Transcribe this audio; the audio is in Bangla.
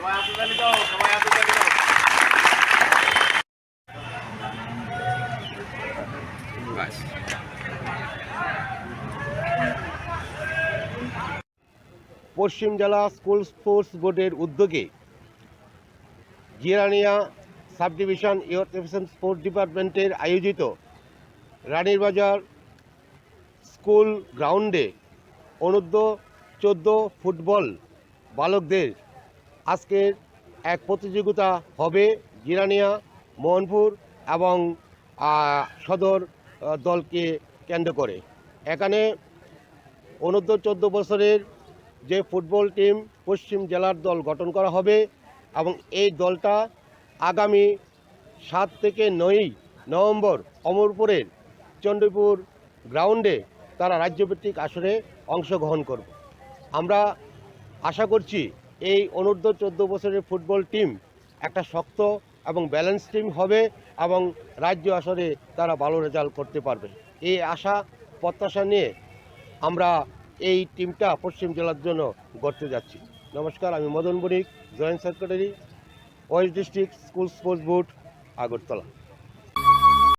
পশ্চিম জেলা স্কুল স্পোর্টস বোর্ডের উদ্যোগে Jirania sub division youth efficient sports ডিপার্টমেন্টের আয়োজিত রানীরবাজার স্কুল গ্রাউন্ডে অনূর্ধ্ব 14 ফুটবল বালকদের আজকের এক প্রতিযোগিতা হবে জিরানিয়া, মোহনপুর এবং সদর দলকে কেন্দ্র করে। এখানে অনূর্ধ্ব 14 বছরের যে ফুটবল টিম পশ্চিম জেলার দল গঠন করা হবে এবং এই দলটা আগামী 7 থেকে 9 নভেম্বর অমরপুরের চণ্ডীপুর গ্রাউন্ডে তারা রাজ্যভিত্তিক আসরে অংশগ্রহণ করবে। আমরা আশা করছি এই অনূর্ধ্ব 14 বছরের ফুটবল টিম একটা শক্ত এবং ব্যালেন্স টিম হবে এবং রাজ্য আসরে তারা ভালো রেজাল্ট করতে পারবে। এই আশা প্রত্যাশা নিয়ে আমরা এই টিমটা পশ্চিম জেলার জন্য গড়তে যাচ্ছি। নমস্কার, আমি Madan Banik, joint secretary, West District school sports board, Agartala.